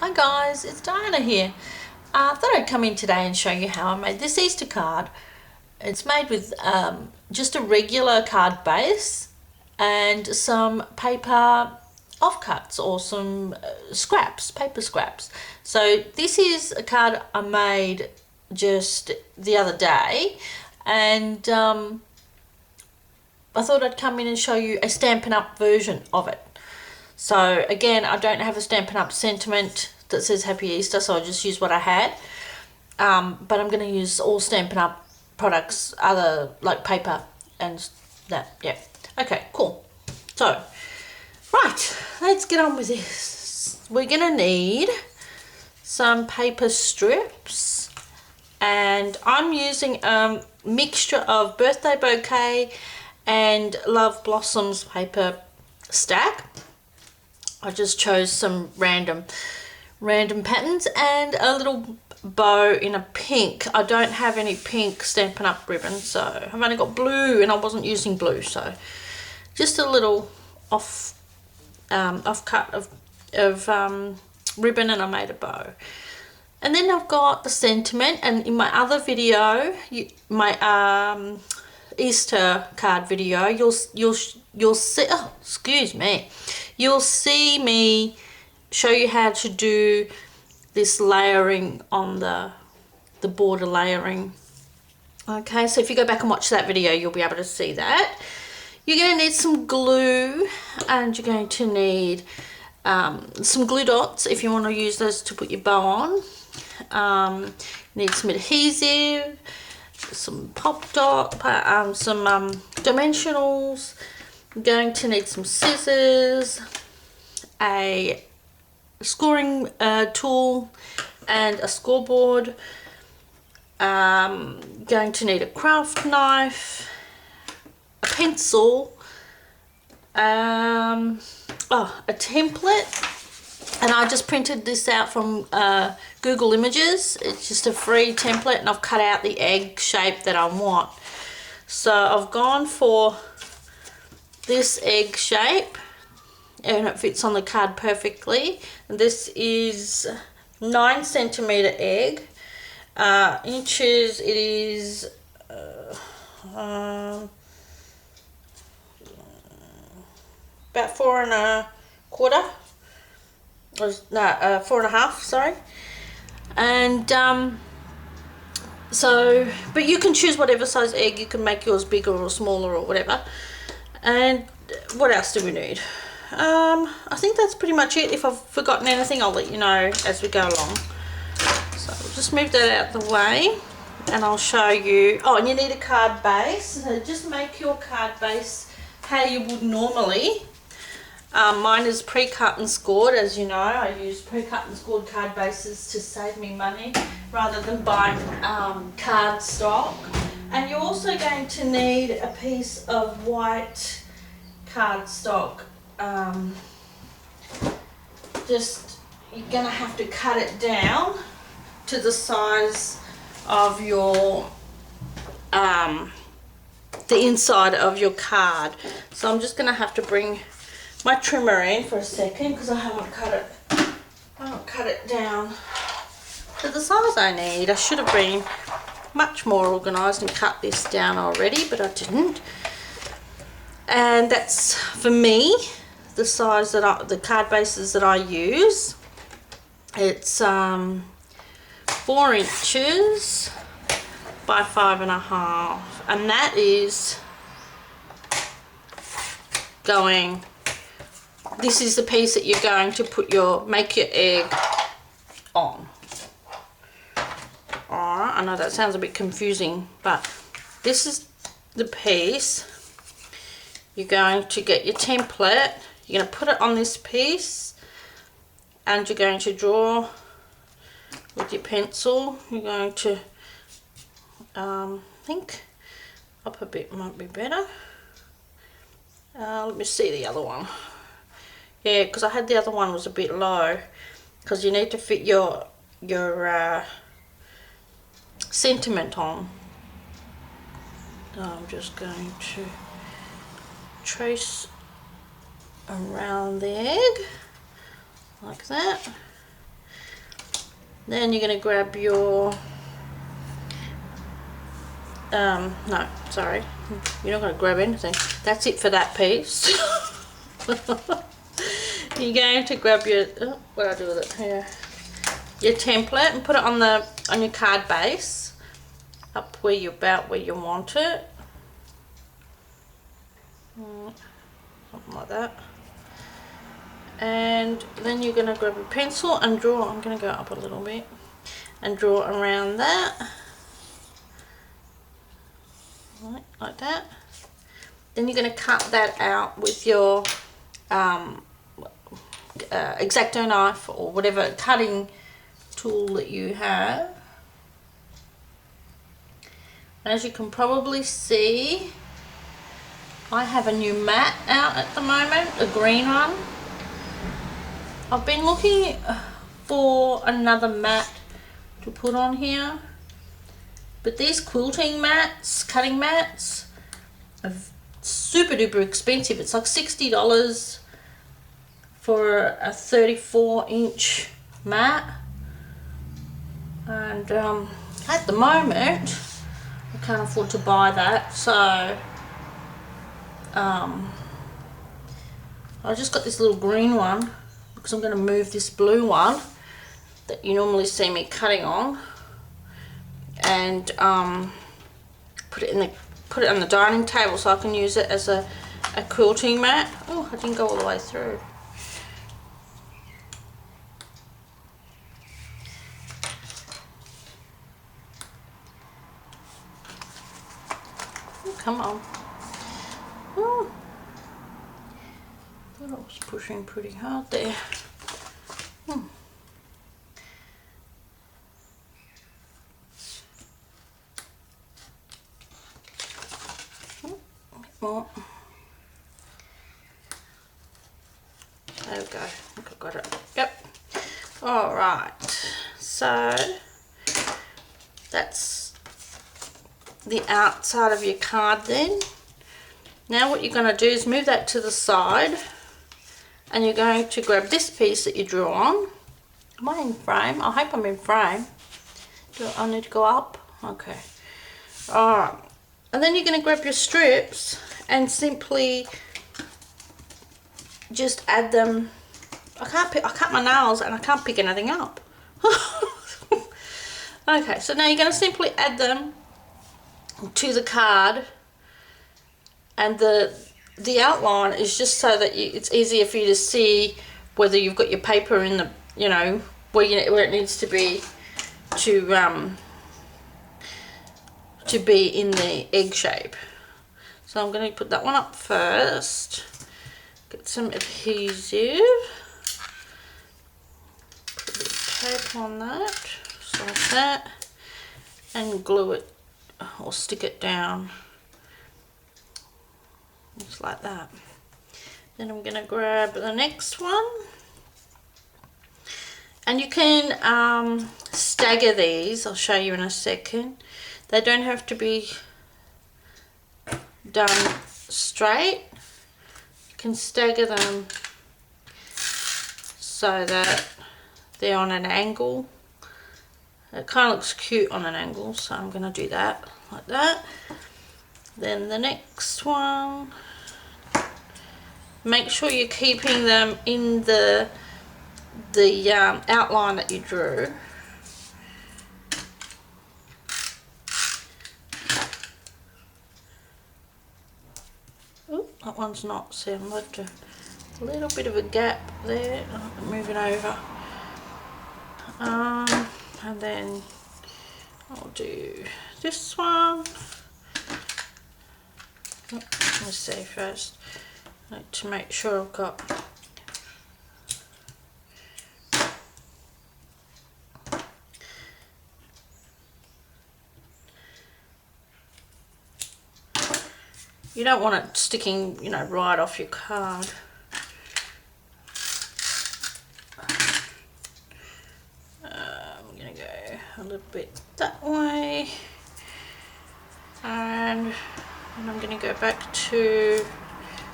Hi guys, it's Diana here. I thought I'd come in today and show you how I made this Easter card. It's made with just a regular card base and some paper offcuts or some scraps, paper scraps. So this is a card I made just the other day, and I thought I'd come in and show you a Stampin' Up version of it. So again, I don't have a Stampin' Up sentiment that says Happy Easter, so I'll just use what I had. But I'm going to use all Stampin' Up products, other like paper and that. Yeah. Okay, cool. So, right, let's get on with this. We're going to need some paper strips, and I'm using a mixture of Birthday Bouquet and Love Blossoms paper stack. I just chose some random patterns and a little bow in a pink. I don't have any pink Stampin' Up ribbon, so I've only got blue, and I wasn't using blue, so just a little off cut of ribbon, and I made a bow. And then I've got the sentiment, and in my other video, my Easter card video, you'll see, oh, excuse me, you'll see me show you how to do this layering on the border layering. Okay, so if you go back and watch that video, you'll be able to see that. You're going to need some glue, and you're going to need some glue dots if you want to use those to put your bow on. Need some adhesive, some pop dot, some dimensionals. I'm going to need some scissors, a scoring tool, and a scoreboard. Going to need a craft knife, a pencil, a template, and I just printed this out from Google Images. It's just a free template, and I've cut out the egg shape that I want. So I've gone for this egg shape, and it fits on the card perfectly. And this is 9 centimeter egg. Inches, it is about 4 1/4. No, 4 1/2, sorry. And so, but you can choose whatever size egg. You can make yours bigger or smaller or whatever. And what else do we need? I think that's pretty much it. If I've forgotten anything, I'll let you know as we go along. So we'll just move that out the way, and I'll show you. Oh, and you need a card base. So just make your card base how you would normally. Mine is pre-cut and scored, as you know. I use pre-cut and scored card bases to save me money rather than buying card stock. And you're also going to need a piece of white cardstock. You're gonna have to cut it down to the size of your the inside of your card. So I'm just gonna have to bring my trimmer in for a second, because I haven't cut it down to the size I need. I should have been much more organized and cut this down already, but I didn't. And that's, for me, the size that the card bases that I use. It's 4 inches by 5 1/2, and that is going. This is the piece that you're going to make your egg on. Alright, I know that sounds a bit confusing, but this is the piece. You're going to get your template, you're going to put it on this piece, and you're going to draw with your pencil. You're going to, I think up a bit might be better. Let me see the other one. Yeah, because I had the other one was a bit low, because you need to fit your sentiment on. I'm just going to trace around the egg like that, Then you're going to grab your, no, sorry, you're not going to grab anything. That's it for that piece. You're going to grab your, oh, what do I do with it here? Your template and put it on your card base, up where you want it. Something like that. And then you're going to grab a pencil and draw. I'm going to go up a little bit and draw around that, right, like that. Then you're going to cut that out with your X-Acto knife or whatever cutting tool that you have. As you can probably see, I have a new mat out at the moment, a green one. I've been looking for another mat to put on here, but these quilting mats, cutting mats, are super duper expensive. It's like $60 for a 34-inch mat, and at the moment I can't afford to buy that, so I just got this little green one because I'm going to move this blue one that you normally see me cutting on, and put it on the dining table so I can use it as a quilting mat. Oh, I didn't go all the way through. Oh, come on. Oh, thought I was pushing pretty hard there. More. There we go. I think I've got it. Yep. All right. So that's the outside of your card then. Now what you're going to do is move that to the side, and you're going to grab this piece that you drew on. Am I in frame? I hope I'm in frame. Do I need to go up? Okay. All right. And then you're going to grab your strips and simply just add them. I cut my nails and I can't pick anything up. Okay, so now you're going to simply add them to the card, and the outline is just so that it's easier for you to see whether you've got your paper in the, you know, where it needs to be to be in the egg shape. So I'm going to put that one up first, get some adhesive, put a bit of tape on that, just like that, and glue it or stick it down, just like that. Then I'm going to grab the next one, and you can stagger these. I'll show you in a second. They don't have to be done straight. You can stagger them so that they're on an angle. It kind of looks cute on an angle, so I'm going to do that like that. Then the next one, make sure you're keeping them in the outline that you drew. That one's not, see, I'm left a little bit of a gap there. I'll move it over. And then I'll do this one. Let me see first, to make sure I've got you don't want it sticking, you know, right off your card. I'm going to go a little bit that way, and I'm going to go back to,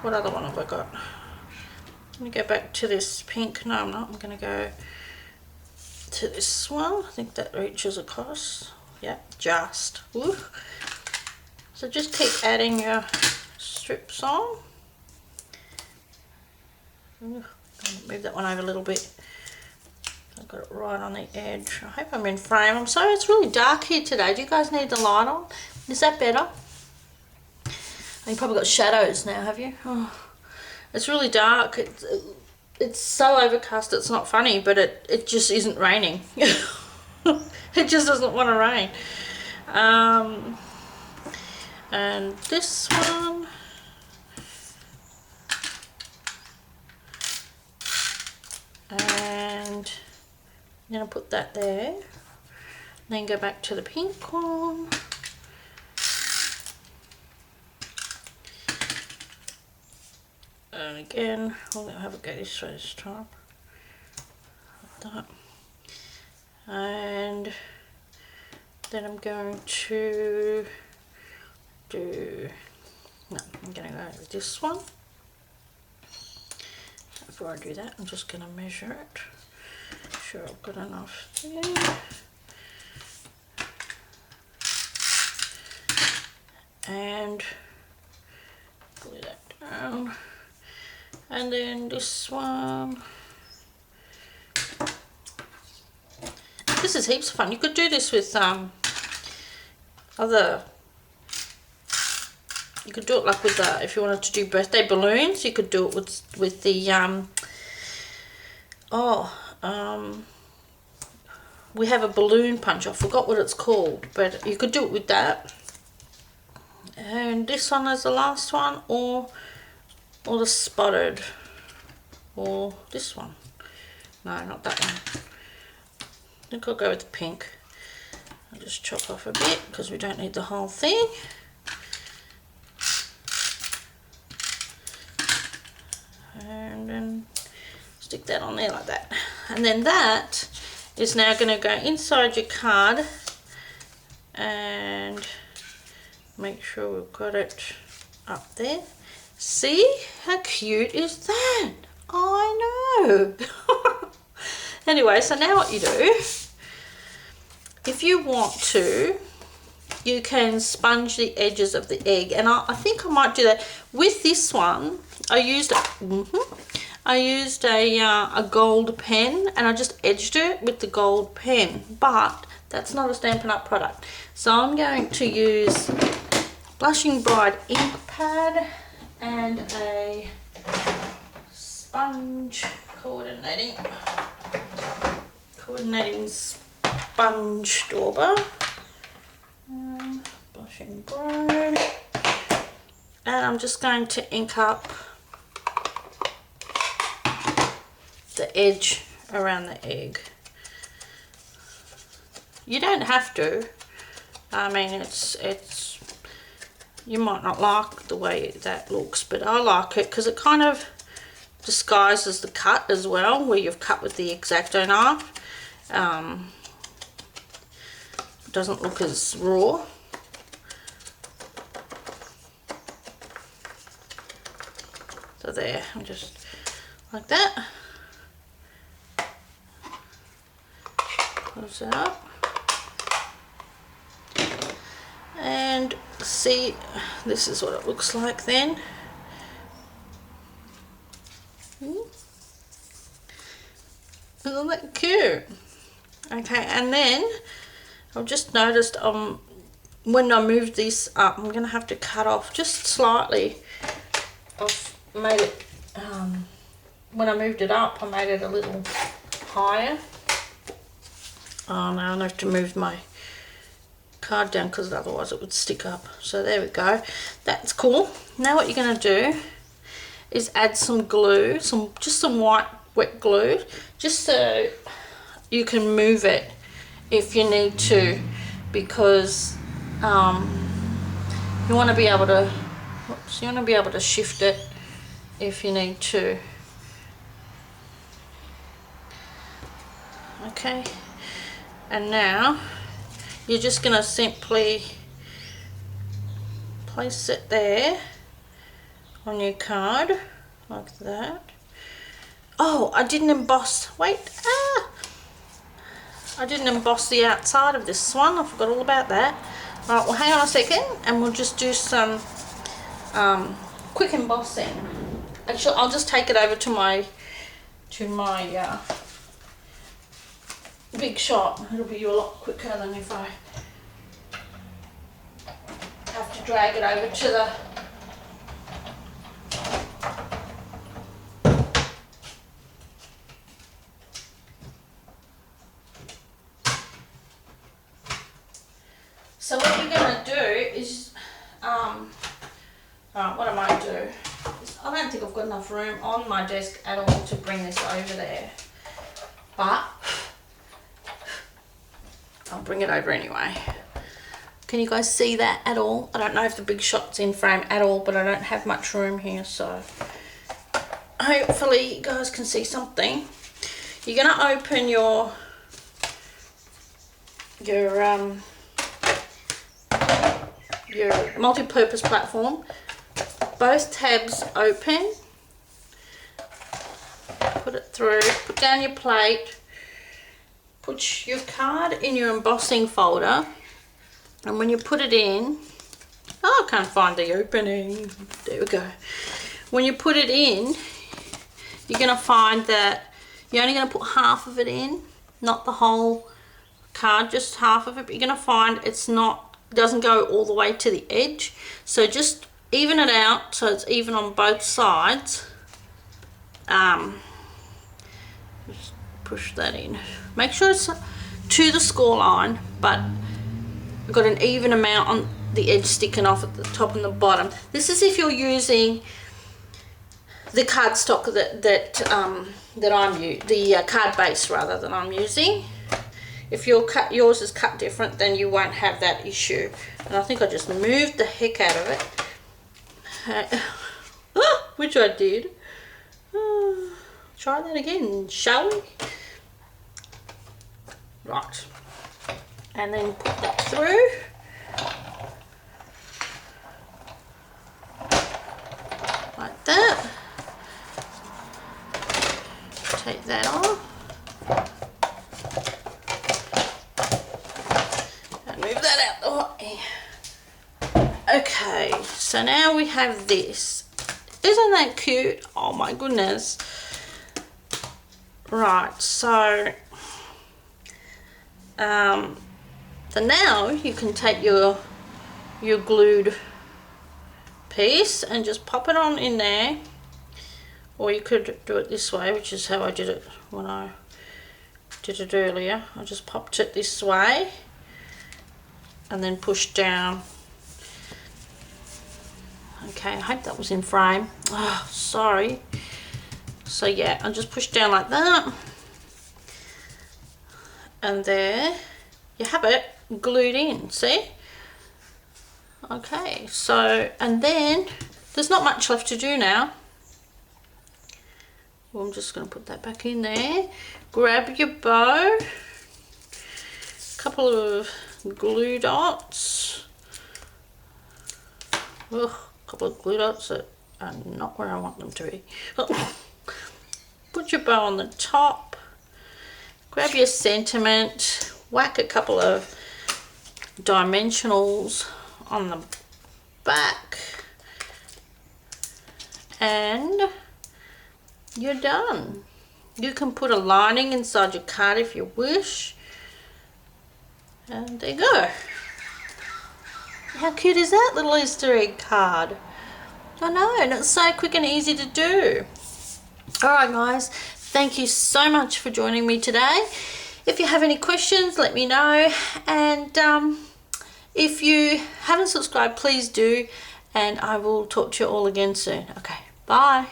what other one have I got? I'm going to go back to this pink. No, I'm not. I'm going to go to this one. I think that reaches across. Yeah, just. Woo. So just keep adding your strips on. Ooh, move that one over a little bit. I've got it right on the edge. I hope I'm in frame. I'm sorry it's really dark here today. Do you guys need the light on? Is that better? Oh, you probably got shadows now, have you? Oh, it's really dark. It's so overcast it's not funny, but it just isn't raining. It just doesn't want to rain. And this one. And I'm going to put that there. Then go back to the pink one. And again, I'm going to have a go this way this time. Like that. And then I'm going to do, no, I'm going to go with this one. Before I do that, I'm just going to measure it. Sure I've got enough there. And glue that down. And then this one. This is heaps of fun. You could do this with other. You could do it like with if you wanted to do birthday balloons. You could do it with the we have a balloon punch. I forgot what it's called, but you could do it with that. And this one is the last one, or the spotted, or this one. No, not that one. I think I'll go with the pink. I'll just chop off a bit because we don't need the whole thing. And then stick that on there like that. And then that is now going to go inside your card, and make sure we've got it up there. See how cute is that? I know. Anyway, so now what you do, if you want to, you can sponge the edges of the egg, and I think I might do that with this one. I used a gold pen, and I just edged it with the gold pen, but that's not a Stampin' Up product. So I'm going to use Blushing Bride ink pad and a sponge coordinating sponge dauber. Blushing Bride. And I'm just going to ink up the edge around the egg. You don't have to. I mean, it's you might not like the way that looks, but I like it because it kind of disguises the cut as well, where you've cut with the X-Acto knife. It doesn't look as raw. So there, I'm just like that. Close it up. And see, this is what it looks like then. Isn't that cute? Okay, and then I've just noticed when I move this up, I'm gonna have to cut off just slightly. I've made it when I moved it up, I made it a little higher. Oh, now I have to move my card down because otherwise it would stick up. So there we go. That's cool. Now what you're going to do is add some glue, just some white wet glue, just so you can move it if you need to, because you want to be able to shift it if you need to. Okay, and now you're just going to simply place it there on your card like that. Oh, I didn't emboss. Wait, I didn't emboss the outside of this one. I forgot all about that. Right, well hang on a second and we'll just do some quick embossing. Actually, I'll just take it over to my big shot. It'll be a lot quicker than if I have to drag it over to the So what you're going to do is, what I might do is, I don't think I've got enough room on my desk at all to bring this over there, but I'll bring it over anyway. Can you guys see that at all? I don't know if the big shot's in frame at all, but I don't have much room here, so hopefully you guys can see something. You're going to open your multi-purpose platform, both tabs open, put it through, put down your plate, put your card in your embossing folder, and when you put it in, oh, I can't find the opening, there we go. When you put it in, you're going to find that you're only going to put half of it in, not the whole card, just half of it, but you're going to find doesn't go all the way to the edge, so just even it out so it's even on both sides. Just push that in, make sure it's to the score line, but I've got an even amount on the edge sticking off at the top and the bottom. This is if you're using the cardstock that I'm the card base rather than I'm using. If yours is cut different, then you won't have that issue. And I think I just moved the heck out of it, which I did. Try that again, shall we? Right, and then put that through. Like that. Take that off. Move that out the way. Okay, so now we have this. Isn't that cute? Oh my goodness. Right, so now you can take your glued piece and just pop it on in there, or you could do it this way, which is how I did it when I did it earlier. I just popped it this way and then push down. Okay, I hope that was in frame. Oh, sorry. So yeah, I'll just push down like that, and there you have it glued in, see? Okay, so, and then there's not much left to do now. Well, I'm just going to put that back in there. Grab your bow, couple of glue dots. Ugh, a couple of glue dots that are not where I want them to be. Put your bow on the top, grab your sentiment, whack a couple of dimensionals on the back, and you're done. You can put a lining inside your card if you wish, and there you go. How cute is that little Easter egg card? I know, and it's so quick and easy to do. Alright guys, thank you so much for joining me today. If you have any questions, let me know, and if you haven't subscribed, please do, and I will talk to you all again soon. Okay, bye.